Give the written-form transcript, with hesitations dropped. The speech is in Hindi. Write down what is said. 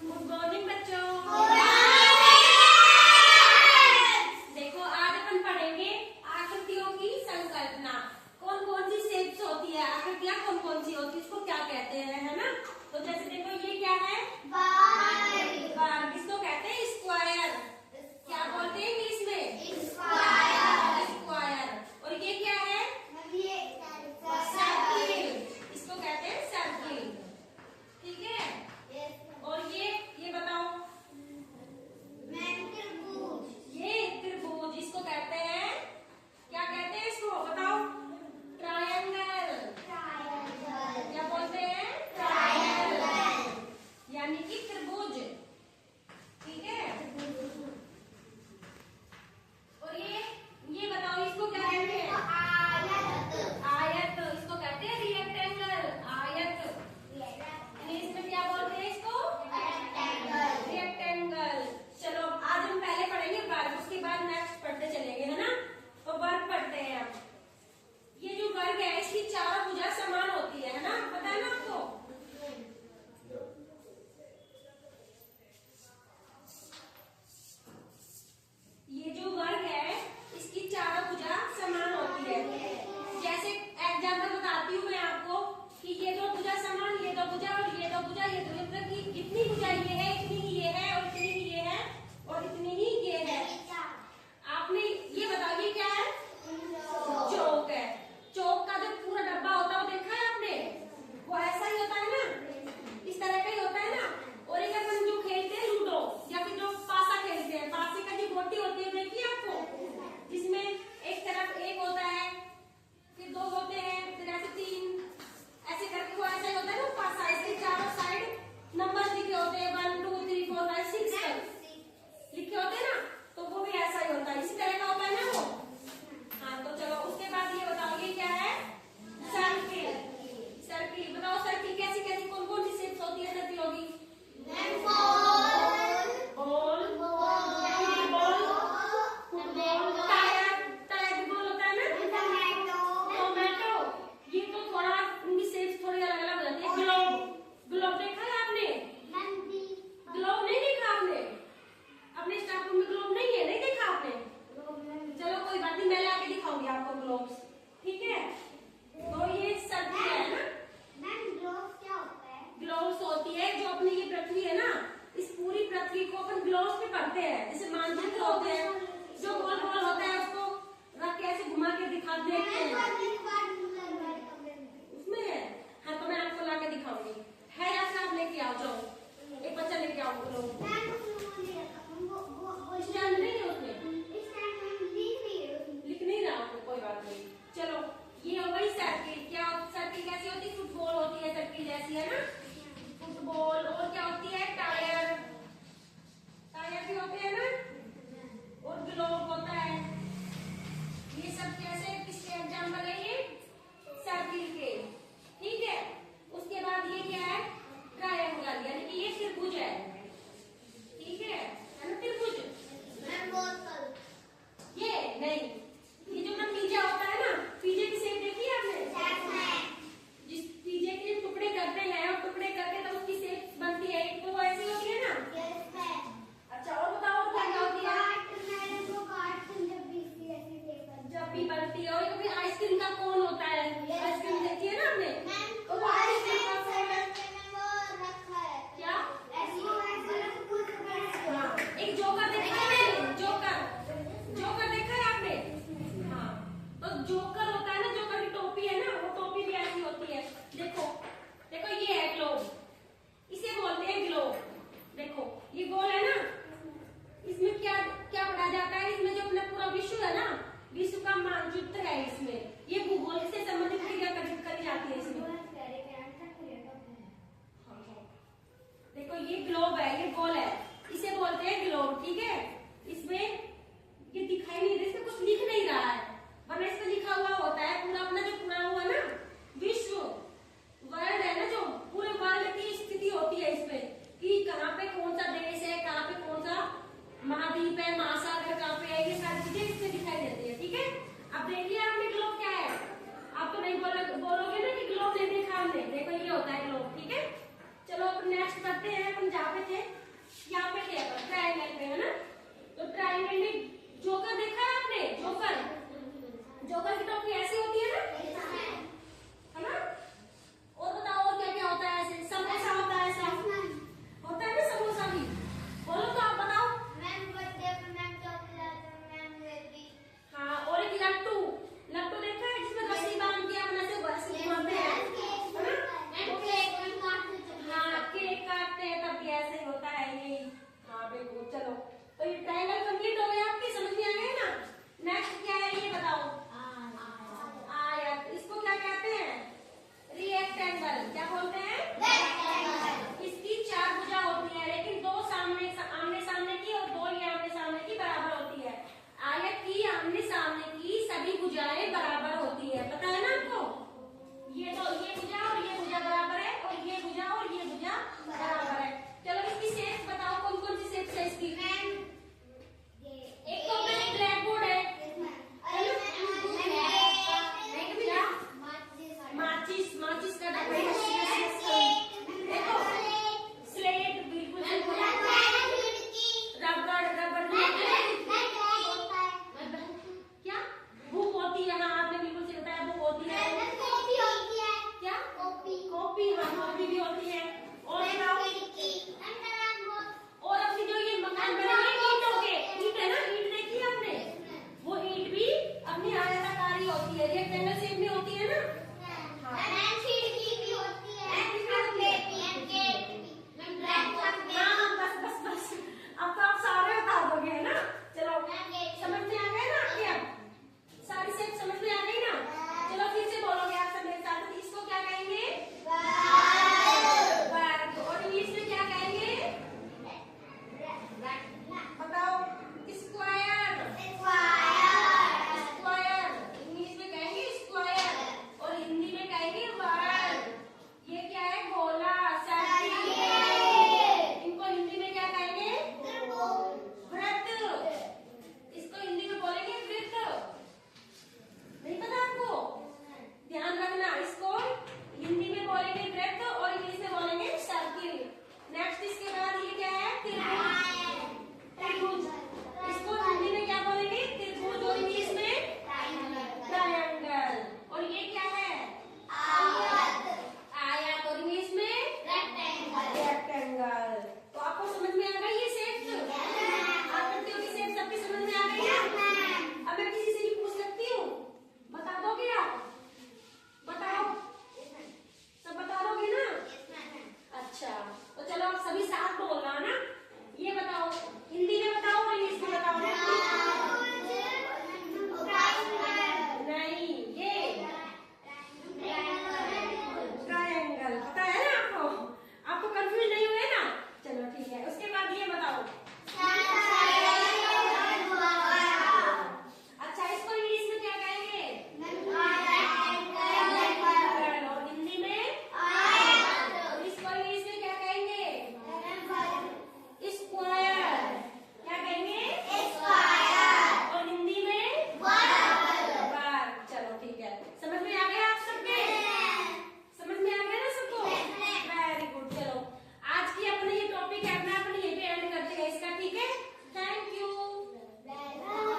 गुड मॉर्निंग बच्चों। देखो आज अपन पढ़ेंगे आकृतियों की संकल्पना। कौन कौन सी शेप्स होती है, आकृतियां कौन कौन सी होती है, इसको क्या कहते हैं, है ना। तो जैसे देखो ये क्या है, बार, किसको कहते हैं स्क्वायर। क्या बोलते हैं इंग्लिश में, स्क्वायर। और ये क्या है, सर्किल, इसको कहते हैं सर्किल, ठीक है। और ये बताओ, ये त्रिभुज, इसको कहते हैं, क्या कहते हैं इसको बताओ, ट्रायंगल। क्या बोलते हैं, ट्रायंगल, यानी कि त्रिभुज, ठीक है। और ये बताओ इसको क्या कहते हैं, आयत, इसको कहते हैं रिएक्टेंगल, आयत। इंग्लिश में क्या बोलते हैं इसको, रेक्टेंगल। चलो आज हम पहले पढ़ेंगे वर्ग, उसके बाद नेक्स्ट पढ़ते चलेंगे, है ना। तो वर्ग पढ़ते हैं अब। ये जो वर्ग है इसकी चारों भुजा समान होती है ना, पता है ना आपको। ये जो वर्ग है इसकी चारों भुजा समान होती है। जैसे एग्जाम्पल बताती हूँ मैं आपको कि ये दो भुजा समान, ये दो भुजा और ये दो भुजा, ये दो, मतलब कि इतनी भुजा ये है, इतनी ही ये है, और इतनी ही ये है, और इतनी ही ये है। आपने ये बताओ ये क्या है, चौक है। चौक का जो पूरा डब्बा होता है वो देखा है आपने, वो ऐसा ही होता है ना, इस तरह का ही होता है ना। और एक अपन जो खेलते हैं लूडो या फिर जो पासा खेलते हैं, पासे का जो गोटी होती है देखिए आपको, जिसमें एक तरफ एक होता है, फिर दो होते हैं, फिर ऐसे तीन, ऐसे करके वो ऐसा ही होता है ना पासा। इसके चारों साइड नंबर लिखे होते हैं, 1 2 3 4 5 6 तक लिखे होते हैं ना, तो वो भी ऐसा ही होता है, इसी तरह का होता है ना वो। हाँ तो चलो उसके बाद ये बताओ ये क्या है, सर्किल। सर्किल बताओ, सर्किल कैसी कैसी कौन कौन सी शेप्स होती है सर्किलों की, बॉल, फुटबॉल, टायर, टायर भी बॉल होता है ना, टोमेटो। ये तो थोड़ा उनकी शेप्स थोड़ी अलग अलग हो जाती है। ग्लोब, ग्लोब देखा है आपने, ग्लोब नहीं देखा आपने, अपने स्टाफ रूम में ग्लोब नहीं है, नहीं देखा आपने। चलो कोई बात नहीं, मैं लाके दिखाऊंगी आपको ग्लोब्स, ठीक है। तो ये सर्किल है ना। ग्लोब्स होती है जो अपनी ये पृथ्वी है ना, इस पूरी पृथ्वी को अपन ग्लोब्स पे पढ़ते हैं। जैसे मानचित्र होते हैं, जो गोल गोल होता है उसको रख के ऐसे घुमा के दिखा देते हैं, उसमें है। हाँ तो मैं आपको लाके दिखाऊंगी, है या फिर आप लेके आओ, जाओ एक बच्चा लेके आओ ग्लोब। स्टैंड नहीं है उसमें, लिख नहीं रहा हूँ, कोई बात नहीं। चलो ये हो गई सर्किल। क्या सर्किल कैसी होती है, फुटबॉल होती है सर्किल जैसी, है ना, फुटबॉल। और क्या होती है, टायर, टायर भी होते हैं ना, और ग्लोब होता है। ये सब कैसे किसके एग्जाम्पल है, ये सर्किल के, ठीक है। उसके बाद ये क्या है, ट्रायंगल, यानी कि ये त्रिभुज है, ठीक है ना, त्रिभुज। ये नहीं, ये जो ना पिज्जा होता है ना, पिज्जे की शेप देखी है आपने, जिस पिज्जे के टुकड़े करते हैं और टुकड़े करके तो उसकी शेप बनती है, एक तो वो ऐसी होती है ना। अच्छा और बताओ क्या क्या होती है, जब भी बनती है। और कभी आइसक्रीम का कोन होता है, आइसक्रीम देखी है ना आपने, तो वो आइसक्रीम का कोन है क्या, हाँ। एक जोकर देखा है, जोकर, जोकर देखा है आपने, हाँ। तो जोकर होता है ना, जोकर की टोपी है ना, वो टोपी भी ऐसी होती है। देखो देखो ये है ग्लोब, इसे बोलते हैं ग्लोब। देखो ये गोल है ना, इसमें क्या क्या पढ़ा जाता है, इसमें जो अपना पूरा विश्व है ना, विश्व का मानचित्र है इसमें, ये भूगोल से संबंधित क्रिया करी जाती है इसमें। देखो ये ग्लोब है, ये गोल है, इसे बोलते हैं ग्लोब, ठीक है। इसमें ये दिखाई नहीं दे, इसमें कुछ लिख नहीं रहा है, वरना इसमें लिखा हुआ होता है पूरा अपना जो पूरा हुआ ना विश्व, वर्ल्ड है ना, जो पूरे वर्ल्ड की स्थिति होती है इसमें, कि कहाँ पे कौन सा देश है, कहाँ पे कौन सा महाद्वीप है, महासागर कहाँ पे है, ये सारी चीजें इसमें दिखाई देती है, ठीक है। अब देखिए आपने ग्लोब क्या है, आप तो नहीं बोलोगे ना कि ग्लोब नहीं देखा हमने। देखो ये होता है ग्लोब, ठीक है। चलो अपन नेक्स्ट करते हैं, अपन